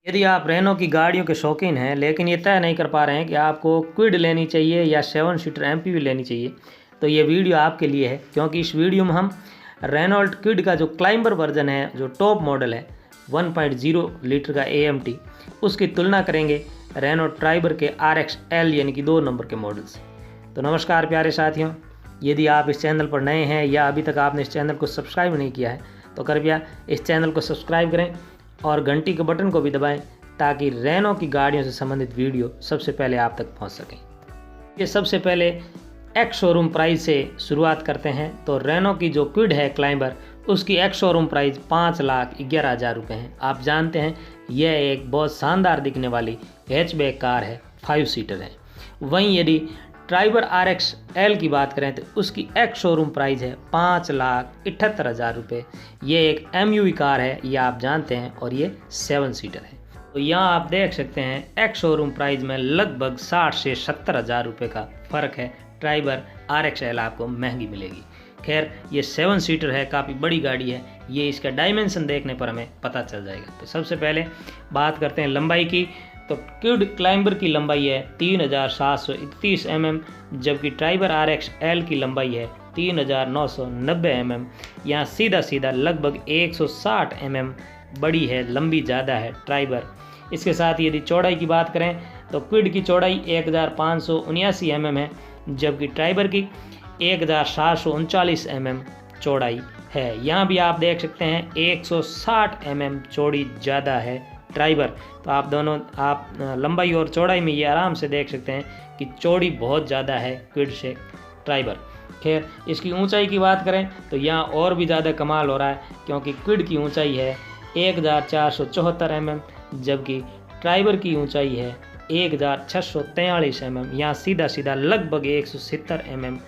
यदि आप रेनो की गाड़ियों के शौकीन हैं लेकिन ये तय नहीं कर पा रहे हैं कि आपको क्विड लेनी चाहिए या 7 सीटर एमपीवी लेनी चाहिए, तो ये वीडियो आपके लिए है। क्योंकि इस वीडियो में हम रेनॉल्ट क्विड का जो क्लाइंबर वर्जन है, जो टॉप मॉडल है 1.0 लीटर का एएमटी, उसकी तुलना करेंगे रेनो ट्राइबर के RXL यानी कि 2 नंबर के मॉडल से। तो नमस्कार प्यारे साथियों, यदि आप इस चैनल पर नए हैं या अभी तक आपने इस चैनल को सब्सक्राइब नहीं किया है तो कृपया इस चैनल को सब्सक्राइब करें और घंटी के बटन को भी दबाएं ताकि रेनो की गाड़ियों से संबंधित वीडियो सबसे पहले आप तक पहुंच सकें। ये सबसे पहले एक्स शोरूम प्राइस से शुरुआत करते हैं। तो रेनो की जो क्विड है क्लाइंबर, उसकी एक्स शोरूम प्राइस 5,11,000 रुपये है। आप जानते हैं यह एक बहुत शानदार दिखने वाली हैचबैक कार है, 5 सीटर है। वहीं यदि ट्राइबर RXL की बात करें तो उसकी एक्स शोरूम प्राइस है 5,78,000 रुपये। ये एक MUV कार है, ये आप जानते हैं, और ये 7 सीटर है। तो यहाँ आप देख सकते हैं एक्स शोरूम प्राइस में लगभग 60 से 70,000 रुपये का फ़र्क है। ट्राइबर RXL आपको महंगी मिलेगी। खैर, ये 7 सीटर है, काफ़ी बड़ी गाड़ी है, ये इसका डायमेंशन देखने पर हमें पता चल जाएगा। तो सबसे पहले बात करते हैं लंबाई की। तो क्विड क्लाइंबर की लंबाई है 3,731 mm, जबकि ट्राइबर RXL की लंबाई है 3,990 mm। यहाँ सीधा लगभग 160 mm बड़ी है, लंबी ज़्यादा है ट्राइबर। इसके साथ यदि चौड़ाई की बात करें तो क्विड की चौड़ाई 1,579 mm है, जबकि ट्राइबर की 1,739 mm चौड़ाई है। यहाँ भी आप देख सकते हैं 160 mm चौड़ी ज़्यादा है ट्राइबर। तो आप लंबाई और चौड़ाई में ये आराम से देख सकते हैं कि चौड़ी बहुत ज़्यादा है क्विड से ट्राइबर। खैर, इसकी ऊंचाई की बात करें तो यहाँ और भी ज़्यादा कमाल हो रहा है, क्योंकि क्विड की ऊंचाई है 1,474 mm, जबकि ट्राइबर की ऊंचाई है 1,643 mm। यहाँ सीधा लगभग 170 mm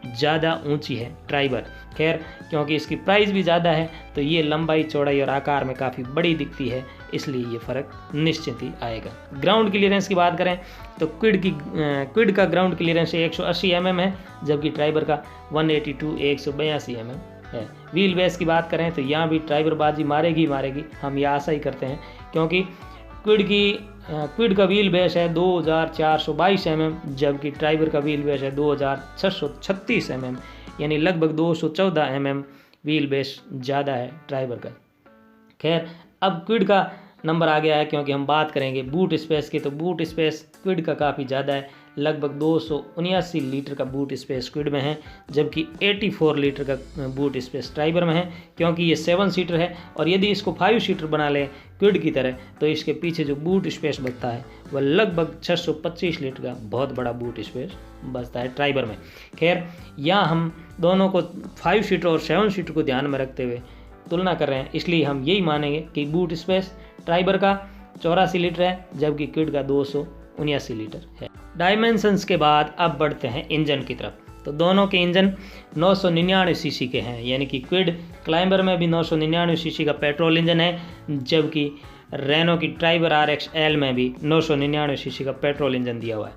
ज़्यादा ऊंची है ट्राइबर। खैर, क्योंकि इसकी प्राइस भी ज़्यादा है तो ये लंबाई, चौड़ाई और आकार में काफ़ी बड़ी दिखती है, इसलिए ये फ़र्क निश्चित ही आएगा। ग्राउंड क्लियरेंस की बात करें तो क्विड का ग्राउंड क्लियरेंस 180 mm है, जबकि ट्राइबर का 182 mm है। व्हील बेस की बात करें तो यहाँ भी ट्राइबर बाजी मारेगी, हम ये आशा ही करते हैं, क्योंकि क्विड का व्हील बेस है 2,422 mm, जबकि ट्राइबर का व्हील बेस है 2,636 mm, यानी लगभग 214 mm व्हील बेस ज़्यादा है ट्राइबर का। खैर, अब क्विड का नंबर आ गया है, क्योंकि हम बात करेंगे बूट स्पेस की। तो बूट स्पेस क्विड का काफ़ी ज़्यादा है, लगभग 279 लीटर का बूट स्पेस क्विड में है, जबकि 84 लीटर का बूट स्पेस ट्राइबर में है, क्योंकि ये 7 सीटर है। और यदि इसको 5 सीटर बना लें क्विड की तरह तो इसके पीछे जो बूट स्पेस बचता है वह लगभग 625 लीटर का बहुत बड़ा बूट स्पेस बचता है ट्राइबर में। खैर, यहाँ हम दोनों को 5 सीटर और 7 सीटर को ध्यान में रखते हुए तुलना कर रहे हैं, इसलिए हम यही मानेंगे कि बूट स्पेस ट्राइबर का 84 लीटर है, जबकि क्विड का 279 लीटर है। डायमेंशंस के बाद अब बढ़ते हैं इंजन की तरफ। तो दोनों के इंजन 999 सीसी के हैं, यानी कि क्विड क्लाइंबर में भी 999 सीसी का पेट्रोल इंजन है, जबकि रेनो की ट्राइबर RXL में भी 999 सीसी का पेट्रोल इंजन दिया हुआ है।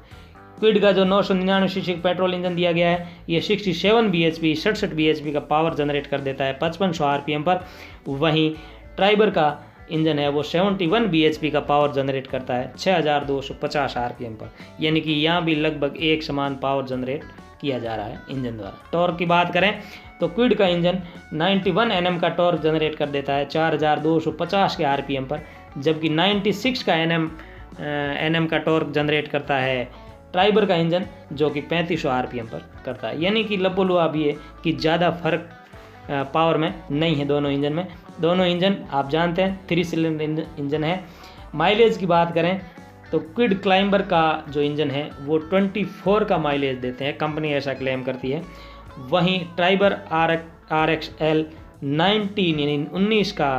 क्विड का जो 999 सीसी का पेट्रोल इंजन दिया गया है, ये 67 bhp 67 bhp का पावर जनरेट कर देता है 5500 RPM पर। वहीं ट्राइबर का इंजन है वो 71 bhp का पावर जनरेट करता है 6250 RPM पर, यानी कि यहाँ भी लगभग एक समान पावर जनरेट किया जा रहा है इंजन द्वारा। टॉर्क की बात करें तो क्विड का इंजन 91 Nm का टॉर्क जनरेट कर देता है 4250 के RPM पर, जबकि 96 का Nm का टॉर्क जनरेट करता है ट्राइबर का इंजन, जो कि 3500 RPM पर करता है। यानी कि लबो लुआ भी है कि ज़्यादा फर्क पावर में नहीं है दोनों इंजन में। दोनों इंजन आप जानते हैं 3 सिलेंडर इंजन है। माइलेज की बात करें तो क्विड क्लाइंबर का जो इंजन है वो 24 का माइलेज देते हैं, कंपनी ऐसा क्लेम करती है। वहीं ट्राइबर RXL 19 यानी 19 का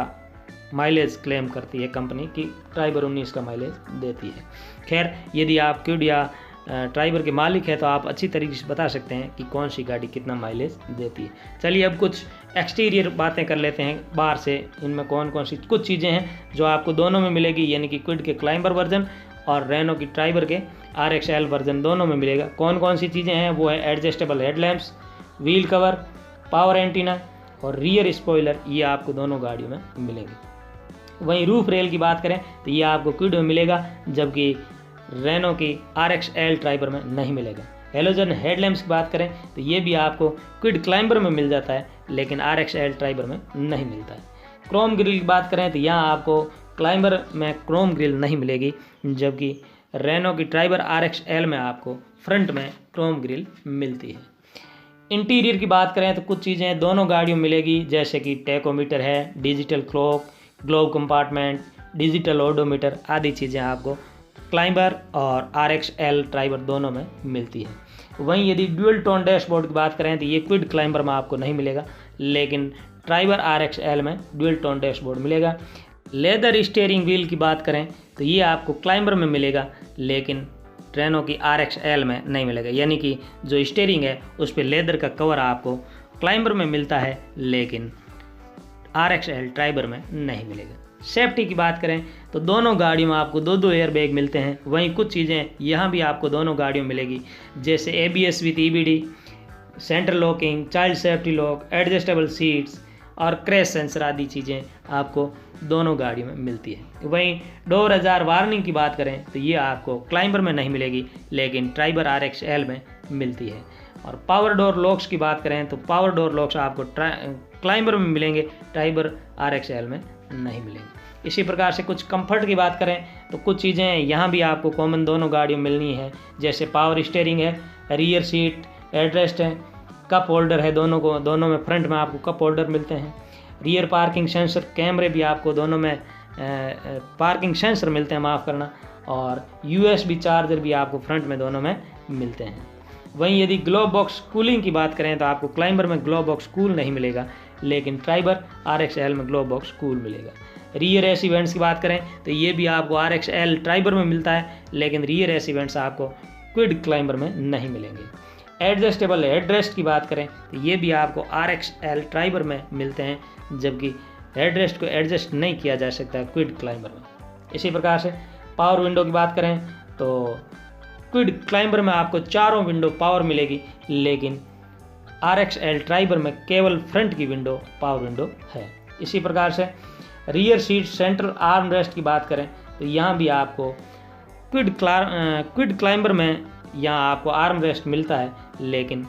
माइलेज क्लेम करती है कंपनी की, ट्राइबर 19 का माइलेज देती है। खैर, यदि आप क्विड या ट्राइबर के मालिक है तो आप अच्छी तरीके से बता सकते हैं कि कौन सी गाड़ी कितना माइलेज देती है। चलिए अब कुछ एक्सटीरियर बातें कर लेते हैं बाहर से। इनमें कौन कौन सी कुछ चीज़ें हैं जो आपको दोनों में मिलेगी, यानी कि क्विड के क्लाइंबर वर्जन और रेनो की ट्राइबर के RXL वर्जन दोनों में मिलेगा। कौन कौन सी चीज़ें हैं वो है adjustable headlamps, wheel cover, power antenna और रियर स्पॉइलर, ये आपको दोनों गाड़ियों में मिलेंगे। वहीं रूफ रेल की बात करें तो ये आपको क्विड में मिलेगा, जबकि रेनो की RXL ट्राइबर में नहीं मिलेगा। हेलोजन हेडलैम्प्स की बात करें तो ये भी आपको क्विड क्लाइंबर में मिल जाता है, लेकिन RXL ट्राइबर में नहीं मिलता है। क्रोम ग्रिल की बात करें तो यहाँ आपको क्लाइंबर में क्रोम ग्रिल नहीं मिलेगी, जबकि रेनो की ट्राइबर RXL में आपको फ्रंट में क्रोम ग्रिल मिलती है। इंटीरियर की बात करें तो कुछ चीज़ें दोनों गाड़ियों में मिलेगी, जैसे कि टैकोमीटर है, digital clock, globe compartment, digital odometer आदि चीज़ें आपको क्लाइंबर और RXL ट्राइबर दोनों में मिलती है। वहीं यदि ड्यूल टोन डैशबोर्ड की बात करें तो ये क्विड क्लाइंबर में आपको नहीं मिलेगा, लेकिन ट्राइबर RXL में ड्यूल टोन डैशबोर्ड मिलेगा। लेदर स्टीयरिंग व्हील की बात करें तो ये आपको क्लाइंबर में मिलेगा, लेकिन रेनो की RXL में नहीं मिलेगा। यानी कि जो स्टीयरिंग है उस पर लेदर का कवर आपको क्लाइंबर में मिलता है, लेकिन RXL ट्राइबर में नहीं मिलेगा। सेफ्टी की बात करें तो दोनों गाड़ियों में आपको 2-2 एयर बैग मिलते हैं। वहीं कुछ चीज़ें यहाँ भी आपको दोनों गाड़ियों में मिलेगी, जैसे ABS with EBD, centre locking, child safety lock, adjustable seats और क्रैश सेंसर आदि चीज़ें आपको दोनों गाड़ियों में मिलती है। वहीं डोर अजार वार्निंग की बात करें तो ये आपको क्लाइंबर में नहीं मिलेगी, लेकिन ट्राइबर RXL में मिलती है। और पावर डोर लॉक्स की बात करें तो पावर डोर लॉक्स आपको क्लाइंबर में मिलेंगे, ट्राइबर RXL में नहीं मिलेंगे। इसी प्रकार से कुछ कंफर्ट की बात करें तो कुछ चीज़ें यहाँ भी आपको कॉमन दोनों गाड़ियों में मिलनी है, जैसे पावर स्टीयरिंग है, रियर सीट एडरेस्ट है, कप होल्डर है, दोनों में फ्रंट में आपको कप होल्डर मिलते हैं। रियर पार्किंग सेंसर कैमरे भी आपको दोनों में पार्किंग सेंसर मिलते हैं, माफ़ करना, और USB चार्जर भी आपको फ्रंट में दोनों में मिलते हैं। वहीं यदि ग्लोब बॉक्स कूलिंग की बात करें तो आपको क्लाइंबर में ग्लोब बॉक्स कूल नहीं मिलेगा, लेकिन ट्राइबर RXL में ग्लोब बॉक्स कूल मिलेगा। रियर AC वेंट्स की बात करें तो ये भी आपको RXL ट्राइबर में मिलता है, लेकिन रियर AC वेंट्स आपको क्विड क्लाइंबर में नहीं मिलेंगे। एडजस्टेबल हेडरेस्ट की बात करें तो ये भी आपको RXL ट्राइबर में मिलते हैं, जबकि हेडरेस्ट को एडजस्ट नहीं किया जा सकता क्विड क्लाइंबर में। इसी प्रकार से पावर विंडो की बात करें तो क्विड क्लाइंबर में आपको चारों विंडो पावर मिलेगी, लेकिन RXL ट्राइबर में केवल फ्रंट की विंडो पावर विंडो है। इसी प्रकार से rear seat central arm rest की बात करें तो यहाँ भी आपको क्विड क्लाइंबर में यहाँ आपको आर्म रेस्ट मिलता है, लेकिन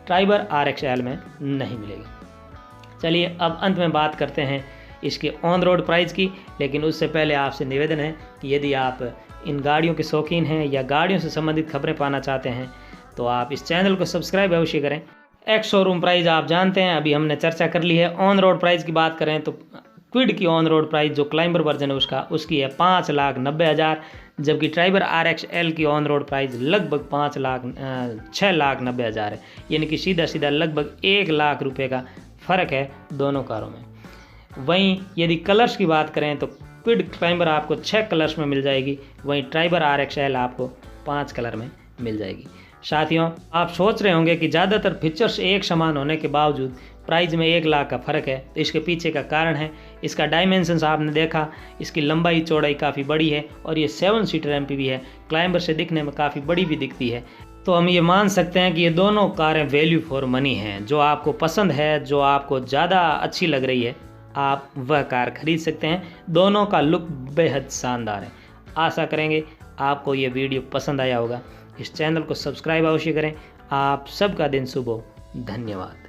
ट्राइबर RXL में नहीं मिलेगा। चलिए अब अंत में बात करते हैं इसके ऑन रोड प्राइस की, लेकिन उससे पहले आपसे निवेदन है कि यदि आप इन गाड़ियों के शौकीन हैं या गाड़ियों से संबंधित खबरें पाना चाहते हैं तो आप इस चैनल को सब्सक्राइब अवश्य करें। एक्स शोरूम प्राइस आप जानते हैं, अभी हमने चर्चा कर ली है। ऑन रोड प्राइस की बात करें तो क्विड की ऑन रोड प्राइस जो क्लाइंबर वर्जन है उसकी है 5,90,000, जबकि ट्राइबर RXL की ऑन रोड प्राइस लगभग 6,90,000 है। यानी कि सीधा सीधा लगभग 1 लाख रुपये का फ़र्क है दोनों कारों में। वहीं यदि कलर्स की बात करें तो क्विड क्लाइंबर आपको 6 कलर्स में मिल जाएगी, वहीं ट्राइबर RXL आपको 5 कलर में मिल जाएगी। साथियों, आप सोच रहे होंगे कि ज़्यादातर फीचर्स एक समान होने के बावजूद प्राइस में 1 लाख का फ़र्क है, तो इसके पीछे का कारण है इसका डायमेंशंस आपने देखा, इसकी लंबाई चौड़ाई काफ़ी बड़ी है और ये 7 सीटर MPV है, क्लाइंबर से दिखने में काफ़ी बड़ी भी दिखती है। तो हम ये मान सकते हैं कि ये दोनों कारें वैल्यू फॉर मनी हैं। जो आपको पसंद है, जो आपको ज़्यादा अच्छी लग रही है, आप वह कार खरीद सकते हैं। दोनों का लुक बेहद शानदार है। आशा करेंगे आपको ये वीडियो पसंद आया होगा। इस चैनल को सब्सक्राइब अवश्य करें। आप सबका दिन शुभ हो। धन्यवाद।